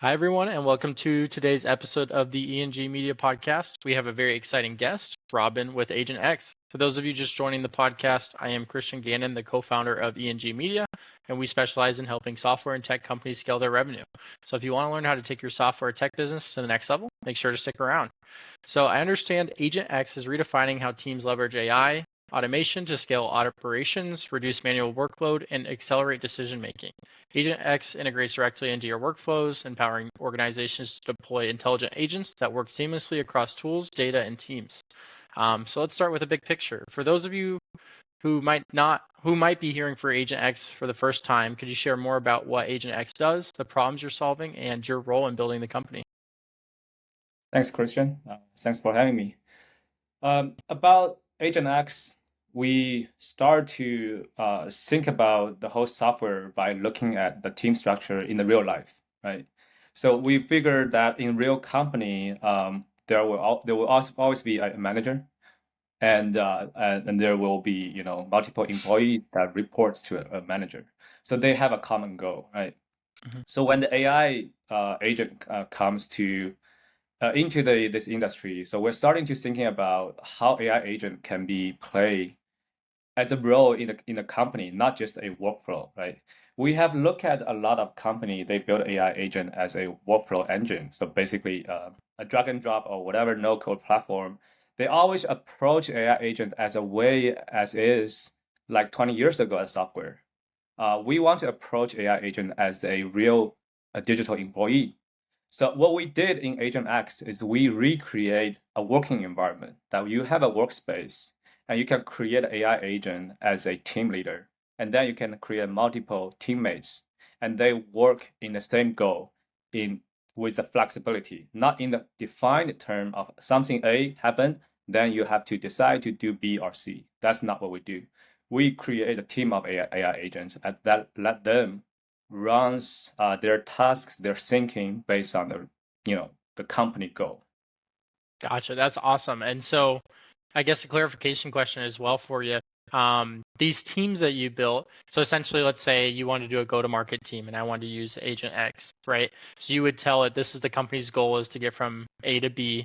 Hi, everyone, and welcome to today's episode of the E.N.G Media Podcast. We have a very exciting guest, Robin with AgentX. For those of you just joining the podcast, I am Christian Gannon, the co-founder of E.N.G Media, and we specialize in helping software and tech companies scale their revenue. So if you want to learn how to take your software or tech business to the next level, make sure to stick around. So I understand AgentX is redefining how teams leverage AI, automation to scale operations, reduce manual workload, and accelerate decision making. AgentX integrates directly into your workflows, empowering organizations to deploy intelligent agents that work seamlessly across tools, data, and teams. So let's start with a big picture. For those of you who might be hearing for AgentX for the first time, could you share more about what AgentX does, the problems you're solving, and your role in building the company? Thanks, Christian. Thanks for having me. About AgentX, we start to think about the whole software by looking at the team structure in the real life, right? So we figured that in real company, there will also always be a manager, and there will be multiple employees that reports to a manager. So they have a common goal, right? Mhm. So when the AI agent comes to into this industry. So we're starting to thinking about how AI agent can be play as a role in the company, not just a workflow, right? We have looked at a lot of company, they build AI agent as a workflow engine. So basically a drag and drop or whatever no code platform. They always approach AI agent as a way as is like 20 years ago as software. We want to approach AI agent as a real digital employee. So what we did in AgentX is we recreate a working environment that you have a workspace and you can create an AI agent as a team leader. And then you can create multiple teammates and they work in the same goal in with the flexibility, not in the defined term of something A happened, then you have to decide to do B or C. That's not what we do. We create a team of AI agents and that let them runs their tasks, their thinking based on the company goal. Gotcha. That's awesome. And so I guess a clarification question as well for you. These teams that you built, so essentially, let's say you want to do a go-to-market team and I want to use Agent X, right? So you would tell it this is the company's goal is to get from A to B.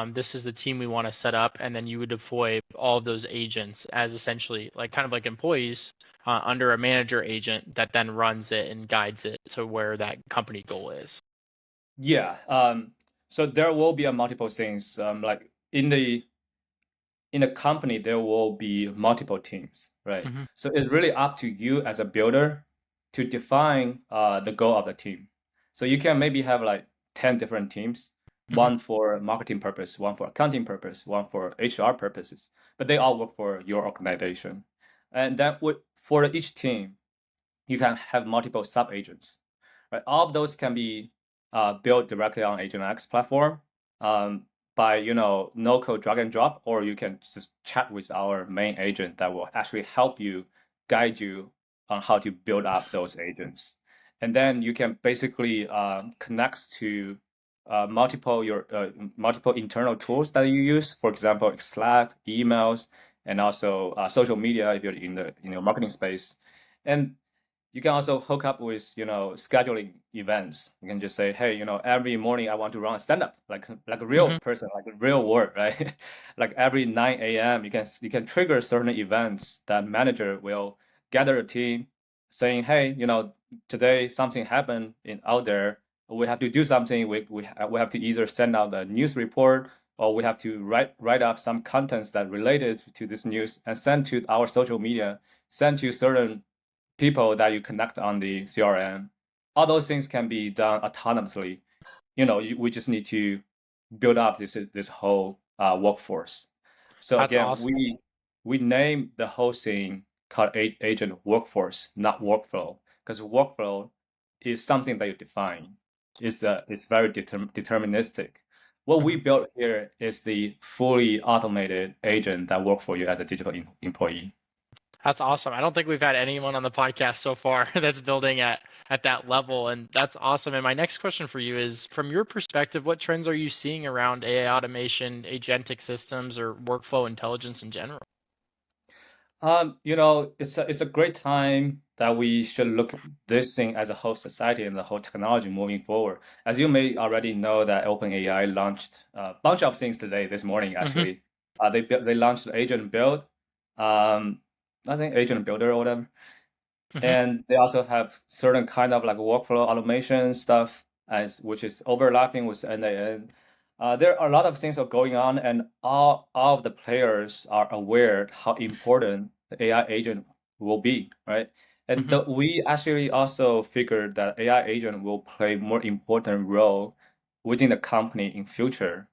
This is the team we want to set up, and then you would deploy all of those agents as essentially like kind of like employees under a manager agent that then runs it and guides it to where that company goal is. Yeah. So there will be a multiple things. Like in a company, there will be multiple teams, right? Hmm. So it's really up to you as a builder to define the goal of the team. So you can maybe have like 10 different teams, Hmm. one for marketing purpose, one for accounting purpose, one for HR purposes, but they all work for your organization. And then for each team, you can have multiple sub agents, right? All of those can be built directly on AgentX platform um, by no code drag and drop, or you can just chat with our main agent that will actually help you guide you on how to build up those agents. And then you can basically connect to multiple internal tools that you use. For example, Slack, emails, and also social media if you're in the marketing space. And you can also hook up with scheduling events. You can just say, hey, every morning I want to run a stand up like a real Hmm. person, like a real world, right? Like every 9 a.m. you can trigger certain events that manager will gather a team saying, hey, today something happened out there, we have to do something. We have to either send out a news report or we have to write up some contents that related to this news and send to our social media, send to certain people that you connect on the CRM. All those things can be done autonomously. We just need to build up this whole workforce. So That's again, awesome. we name the whole thing called agent workforce, not workflow, because workflow is something that you define. It's very deterministic. What we Mhm. built here is the fully automated agent that work for you as a digital employee. That's awesome. I don't think we've had anyone on the podcast so far that's building at that level, and that's awesome. And my next question for you is, from your perspective, what trends are you seeing around AI automation, agentic systems, or workflow intelligence in general? It's a great time that we should look at this thing as a whole society and the whole technology moving forward. As you may already know, that OpenAI launched a bunch of things today, this morning Hmm. actually. They launched Agent Build, I think Agent Builder or whatever. Hmm. And they also have certain kind of like workflow automation stuff, which is overlapping with end-to-end. There are a lot of things are going on, and all of the players are aware how important the AI agent will be, right? And Hmm. we actually also figured that AI agent will play more important role within the company in future.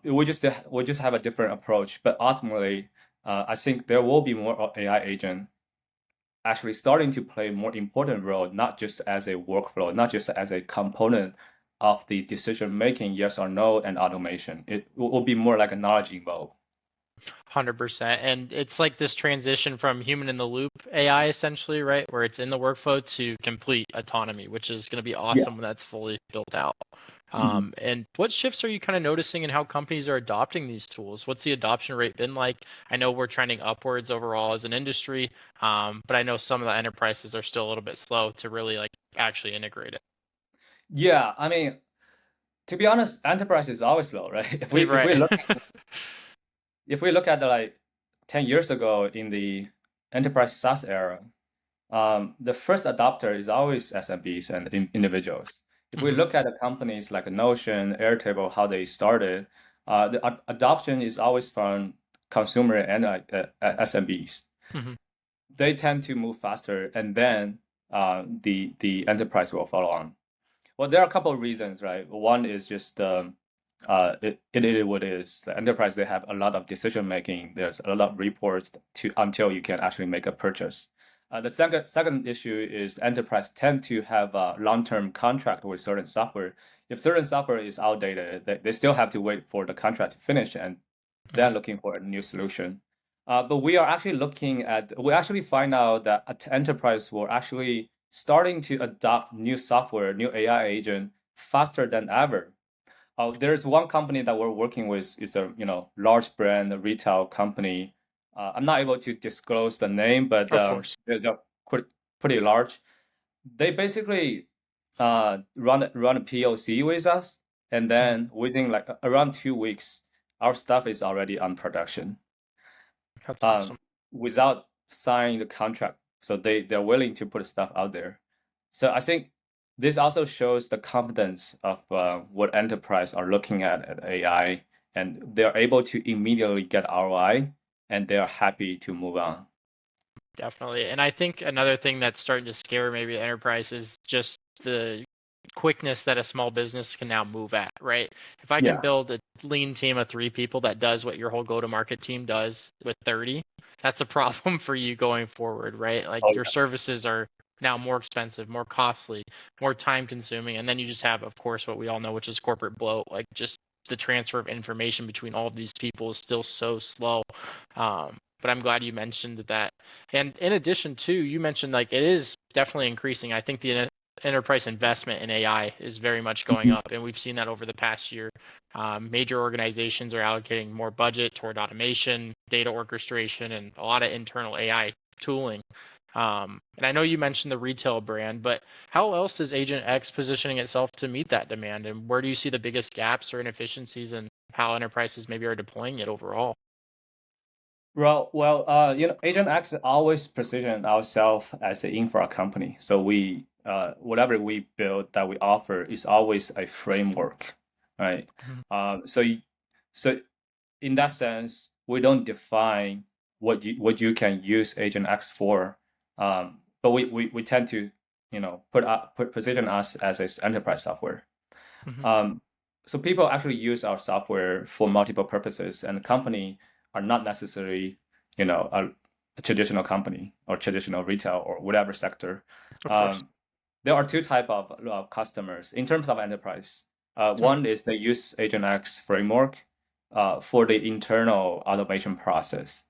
We just have a different approach, but ultimately, I think there will be more AI agent actually starting to play a more important role, not just as a workflow, not just as a component of the decision making, yes or no, and automation. It will be more like a knowledge involved. 100%. And it's like this transition from human in the loop AI essentially, right? Where it's in the workflow to complete autonomy, which is going to be Yeah. awesome when that's fully built out. Mhm. And what shifts are you kind of noticing in how companies are adopting these tools? What's the adoption rate been like? I know we're trending upwards overall as an industry, but I know some of the enterprises are still a little bit slow to really like actually integrate it. Yeah, I mean, to be honest, enterprise is always slow, right? If we if we Right. look if we look at the, like 10 years ago in the enterprise SaaS era, the first adopter is always SMBs and individuals. If we Hmm. look at the companies like Notion, Airtable, how they started, the adoption is always from consumer and SMBs. Hmm. They tend to move faster, and then the enterprise will follow on. Well, there are a couple of reasons, right? One is just it is what it is. The enterprise, they have a lot of decision making. There's a lot of reports to until you can actually make a purchase. The second issue is enterprise tend to have a long-term contract with certain software. If certain software is outdated, they still have to wait for the contract to finish and then Hmm. looking for a new solution. But we actually find out that enterprise were actually starting to adopt new software, new AI agent faster than ever. There's one company that we're working with. It's a large brand, a retail company. I'm not able to disclose the name, but Of course. they're pretty large. They basically run a POC with us, and Mhm. then within like around 2 weeks, our stuff is already on production That's um, awesome. without signing the contract. So they're willing to put stuff out there. So I think this also shows the confidence of what enterprise are looking at AI, and they're able to immediately get ROI, and they are happy to move on. Definitely. And I think another thing that's starting to scare maybe the enterprise is just the quickness that a small business can now move at, right? If I can Yeah. build a lean team of 3 people that does what your whole go-to-market team does with 30, that's a problem for you going forward, right? Like Oh your yeah. services are now more expensive, more costly, more time consuming. And then you just have, of course, what we all know, which is corporate bloat, like just the transfer of information between all of these people is still so slow. But I'm glad you mentioned that. And in addition to, you mentioned like it is definitely increasing. I think the enterprise investment in AI is very much going Mhm. up, and we've seen that over the past year. Major organizations are allocating more budget toward automation, data orchestration, and a lot of internal AI tooling. And I know you mentioned the retail brand, but how else is Agent X positioning itself to meet that demand? And where do you see the biggest gaps or inefficiencies in how enterprises maybe are deploying it overall? Agent X always position ourselves as an infra company. So whatever we build that we offer is always a framework, right? Mhm. So so in that sense, we don't define what you can use Agent X for, but we tend to put position us as an enterprise software. Mhm. Um, so people actually use our software for multiple purposes, and the company are not necessarily, a traditional company or traditional retail or whatever sector. Of course. Um, there are two type of customers in terms of enterprise. Mhm. One is they use AgentX framework for the internal automation process.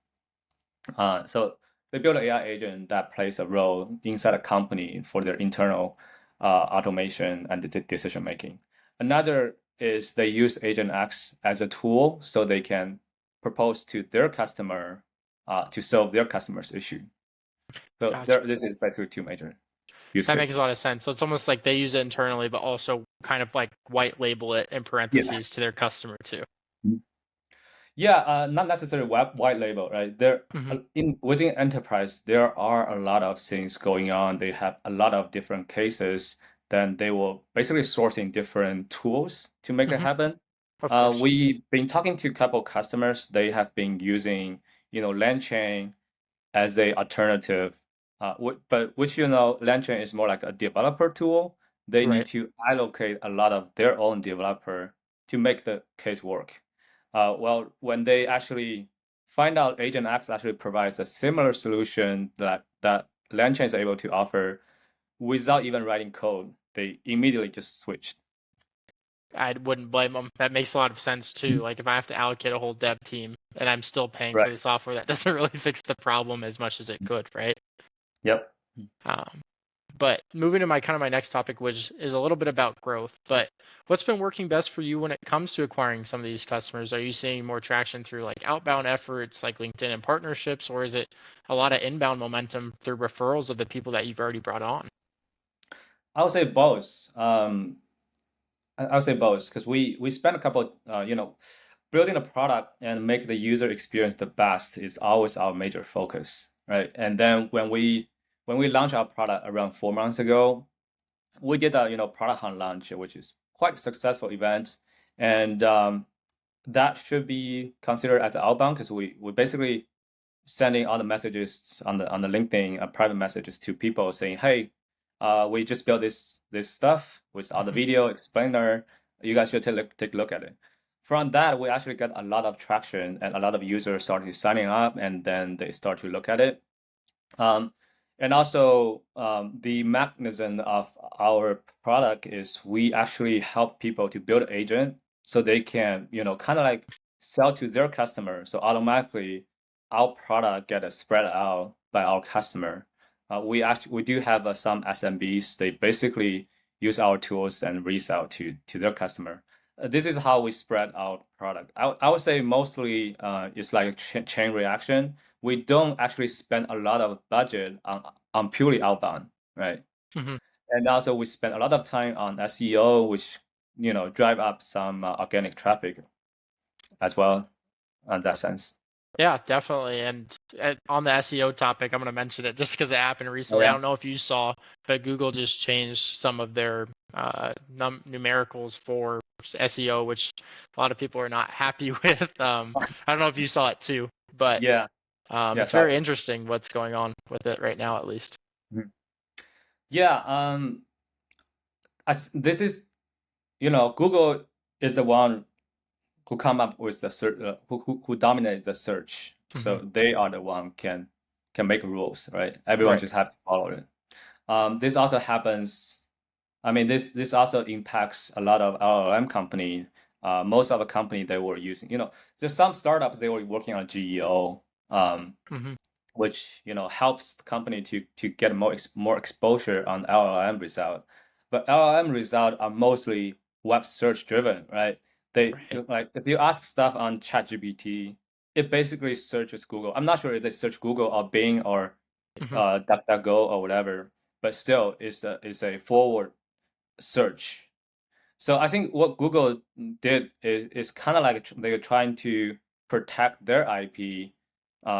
So they build an AI agent that plays a role inside a company for their internal automation and decision making. Another is they use Agent X as a tool so they can propose to their customer to solve their customer's issue. So Gotcha. this is basically two major use That cases. makes a lot of sense. So it's almost like they use it internally, but also kind of like white label it in Yeah. parentheses to their customer too. Yeah, not necessarily white label, right? There Hmm. in within enterprise, there are a lot of things going on. They have a lot of different cases. Then they will basically sourcing different tools to make it Hmm. happen. Of course. We've been talking to a couple customers. They have been using, LangChain as a alternative. But which LangChain is more like a developer tool. They need Right. to allocate a lot of their own developer to make the case work. Well, when they actually find out AgentX actually provides a similar solution that LangChain is able to offer without even writing code, they immediately just switched. I wouldn't blame them. That makes a lot of sense too. Like if I have to allocate a whole dev team and I'm still paying for Right. the software, that doesn't really fix the problem as much as it could, right? Yep. Um, but moving to my next topic, which is a little bit about growth. But what's been working best for you when it comes to acquiring some of these customers? Are you seeing more traction through like outbound efforts like LinkedIn and partnerships, or is it a lot of inbound momentum through referrals of the people that you've already brought on? I would say both. I would say both because we spent a couple, building a product and make the user experience the best is always our major focus, right? And then when we launched our product around 4 months ago, we did a product hunt launch, which is quite a successful event, and that should be considered as outbound because we basically sending all the messages on the LinkedIn private messages to people saying, hey, we just built this stuff with all the Hmm. video explainer. You guys should take a look at it. From that, we actually got a lot of traction and a lot of users started signing up, and then they start to look at it. Um, and also, the mechanism of our product is we actually help people to build agent so they can, kind of like sell to their customer. So automatically, our product get spread out by our customer. We do have some SMBs. They basically use our tools and resell to their customer. This is how we spread our product. I would say mostly it's like a chain reaction. We don't actually spend a lot of budget on purely outbound, right? Hmm. And also we spend a lot of time on SEO, which drive up some organic traffic as well in that sense. Yeah, definitely. And on the SEO topic, I'm going to mention it just because it happened Oh recently. I yeah. don't know if you saw, but Google just changed some of their numericals for SEO, which a lot of people are not happy with. I don't know if you saw it too, but Yeah. Yeah. it's very interesting what's going on with it right now, at least. Mhm. Yeah. This is Google is the one who come up with the search, who dominate the search. Hmm. So they are the one can make rules, right? Everyone Right. just have to follow it. This also happens. I mean, this also impacts a lot of LLM company. Most of the company they were using, there's some startups they were working on GEO, Hmm. which helps the company to get more exposure on LLM result. But LLM result are mostly web search driven, right? They Right. like if you ask stuff on ChatGPT, it basically searches Google. I'm not sure if they search Google or Bing or Hmm. DuckDuckGo or whatever, but still, it's a forward search. So I think what Google did is kind of like they're trying to protect their IP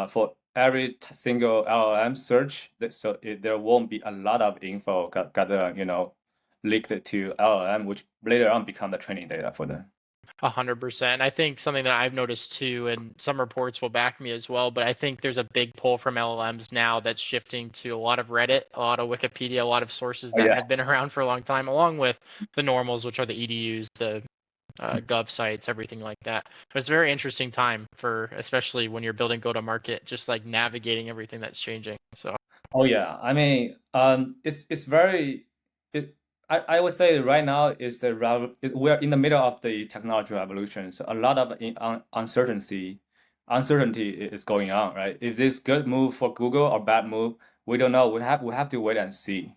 for every single LLM search, so there won't be a lot of info got leaked to LLM, which later on become the training data for them. 100%. I think something that I've noticed too, and some reports will back me as well, but I think there's a big pull from LLMs now that's shifting to a lot of Reddit, a lot of Wikipedia, a lot of sources Oh that yeah. have been around for a long time, along with the normals, which are the EDUs, the gov sites, everything like that. But it's a very interesting time for, especially when you're building go-to-market, just like navigating everything that's changing. So, Oh yeah, I mean, it's very, it, I would say right now is we're in the middle of the technology revolution, so a lot of uncertainty is going on, right? If this good move for Google or bad move, we don't know. We have to wait and see.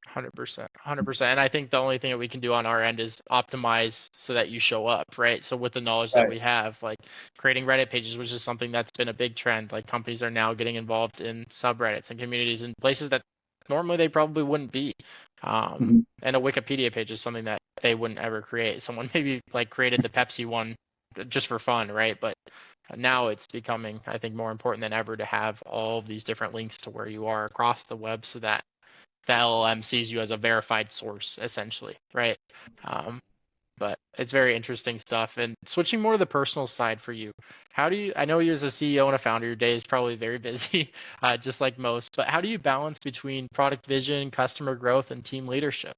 100%, 100%. And I think the only thing that we can do on our end is optimize so that you show up, right? So with the knowledge that Right. we have, like creating Reddit pages, which is something that's been a big trend. Like companies are now getting involved in subreddits and communities in places that normally they probably wouldn't be. Mhm. And a Wikipedia page is something that they wouldn't ever create. Someone maybe like created the Pepsi one just for fun, right? But now it's becoming, I think, more important than ever to have all of these different links to where you are across the web so that the LLM sees you as a verified source, essentially, right? Um, but it's very interesting stuff. And switching more to the personal side for you, how do you? I know you as a CEO and a founder, your day is probably very busy, just like most. But how do you balance between product vision, customer growth, and team leadership?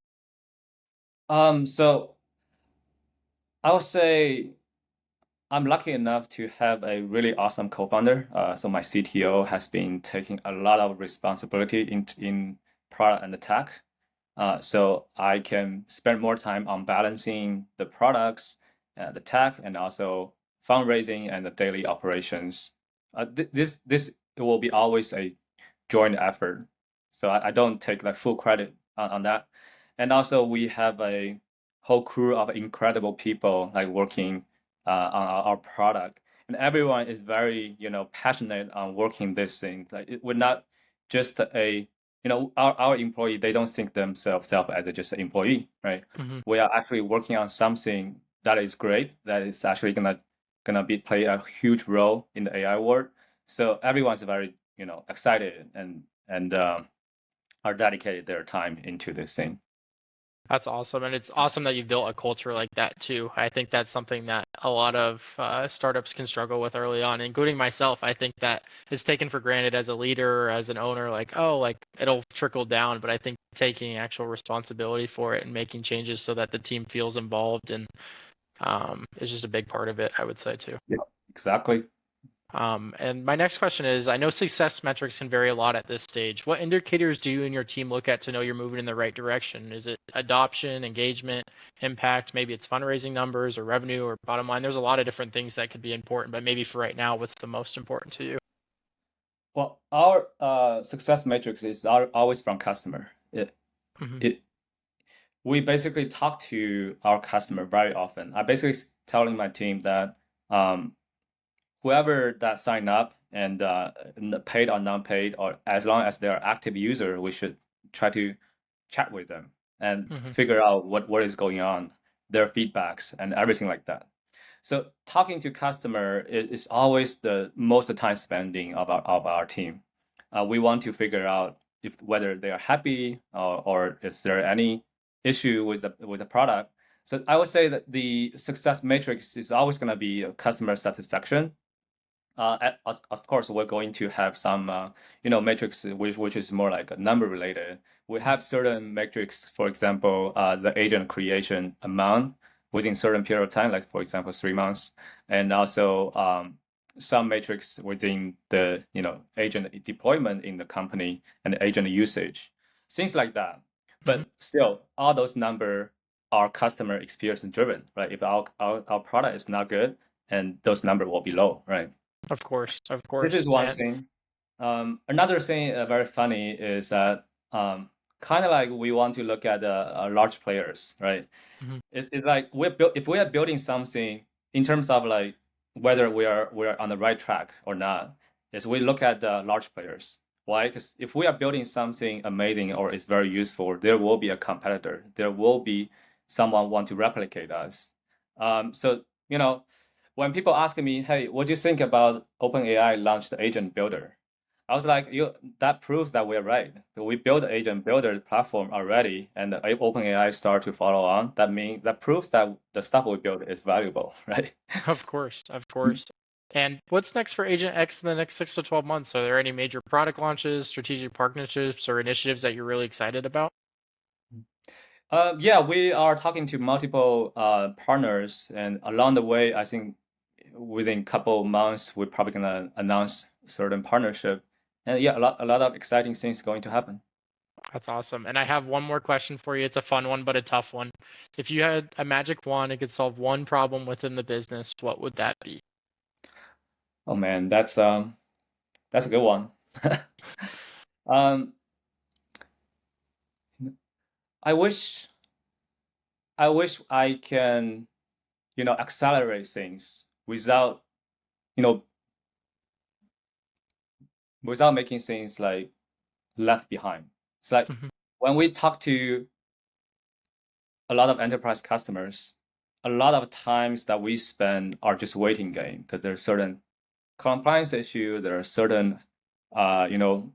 So I would say I'm lucky enough to have a really awesome co-founder. So my CTO has been taking a lot of responsibility in product and the tech. So I can spend more time on balancing the products, the tech, and also fundraising and the daily operations. This will be always a joint effort. So I don't take like full credit on that. And also we have a whole crew of incredible people like working on our product, and everyone is very passionate on working this thing. Like we're not just our employee. They don't think themselves as just an employee, right? Hmm. We are actually working on something that is great. That is actually gonna be play a huge role in the AI world. So everyone's very excited and are dedicated their time into this thing. That's awesome. And it's awesome that you built a culture like that too. I think that's something that a lot of startups can struggle with early on, including myself. I think that it's taken for granted as a leader or as an owner, like, oh, like it'll trickle down. But I think taking actual responsibility for it and making changes so that the team feels involved and is just a big part of it, I would say too. Yeah, exactly. And my next question is, I know success metrics can vary a lot at this stage. What indicators do you and your team look at to know you're moving in the right direction? Is it adoption, engagement, impact? Maybe it's fundraising numbers or revenue or bottom line. There's a lot of different things that could be important, but maybe for right now, what's the most important to you? Well, our success matrix is always from customer. Hmm. It we basically talk to our customer very often. I basically telling my team that um, whoever that sign up and paid or non-paid, or as long as they're active user, we should try to chat with them and Hmm. figure out what is going on, their feedbacks and everything like that. So talking to customer is always the most time spending of our team. We want to figure out if whether they are happy or is there any issue with the product. So I would say that the success matrix is always going to be customer satisfaction. Of course, we're going to have some, metrics which is more like a number related. We have certain metrics, for example, the agent creation amount within certain period of time, like for example, 3 months, and also some metrics within the, agent deployment in the company and agent usage, things like that. Hmm. But still, all those number are customer experience driven, right? If our product is not good, and those number will be low, right? Of course, of This course. is one And thing. Another thing very funny is that kind of like we want to look at large players, right? mhm, It's like if we are building something in terms of like whether we are on the right track or not, is we look at the large players. Why? Because if we are building something amazing or is very useful, there will be a competitor. There will be someone want to replicate us. So when people ask me, "Hey, what do you think about OpenAI launched the Agent Builder?" I was like, that proves that we're right. We built the Agent Builder platform already, and the OpenAI start to follow on. That proves that the stuff we built is valuable, right? of course, of course. And what's next for Agent X in the next 6 to 12 months? Are there any major product launches, strategic partnerships, or initiatives that you're really excited about? Yeah, we are talking to multiple partners, and along the way, I think within a couple of months, we're probably gonna announce certain partnership. And yeah, a lot of exciting things going to happen. That's awesome. And I have one more question for you. It's a fun one, but a tough one. If you had a magic wand and could solve one problem within the business, what would that be? Oh man, that's a good one. Um, I wish I can, accelerate things without, you know, without making things like left behind. It's like when we talk to a lot of enterprise customers, a lot of times that we spend are just waiting game because there's certain compliance issue, there are certain, uh, you know,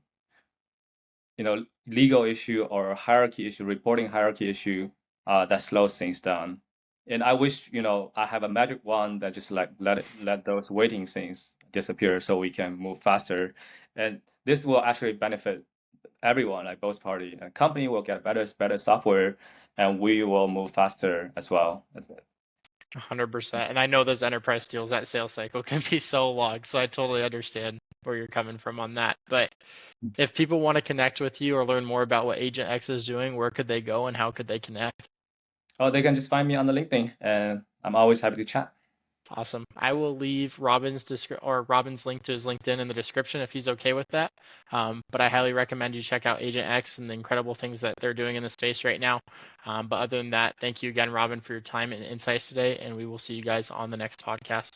legal issue or hierarchy issue, reporting hierarchy issue that slows things down. And I wish, I have a magic wand that just like let those waiting things disappear so we can move faster. And this will actually benefit everyone, like both party. A company will get better software, and we will move faster as well. That's it. 100%. And I know those enterprise deals, that sales cycle can be so long. So I totally understand where you're coming from on that. But if people want to connect with you or learn more about what AgentX is doing, where could they go and how could they connect? Oh, they can just find me on the LinkedIn, and I'm always happy to chat. Awesome. I will leave Robin's link to his LinkedIn in the description if he's okay with that. But I highly recommend you check out AgentX and the incredible things that they're doing in the space right now. But other than that, thank you again, Robin, for your time and insights today, and we will see you guys on the next podcast.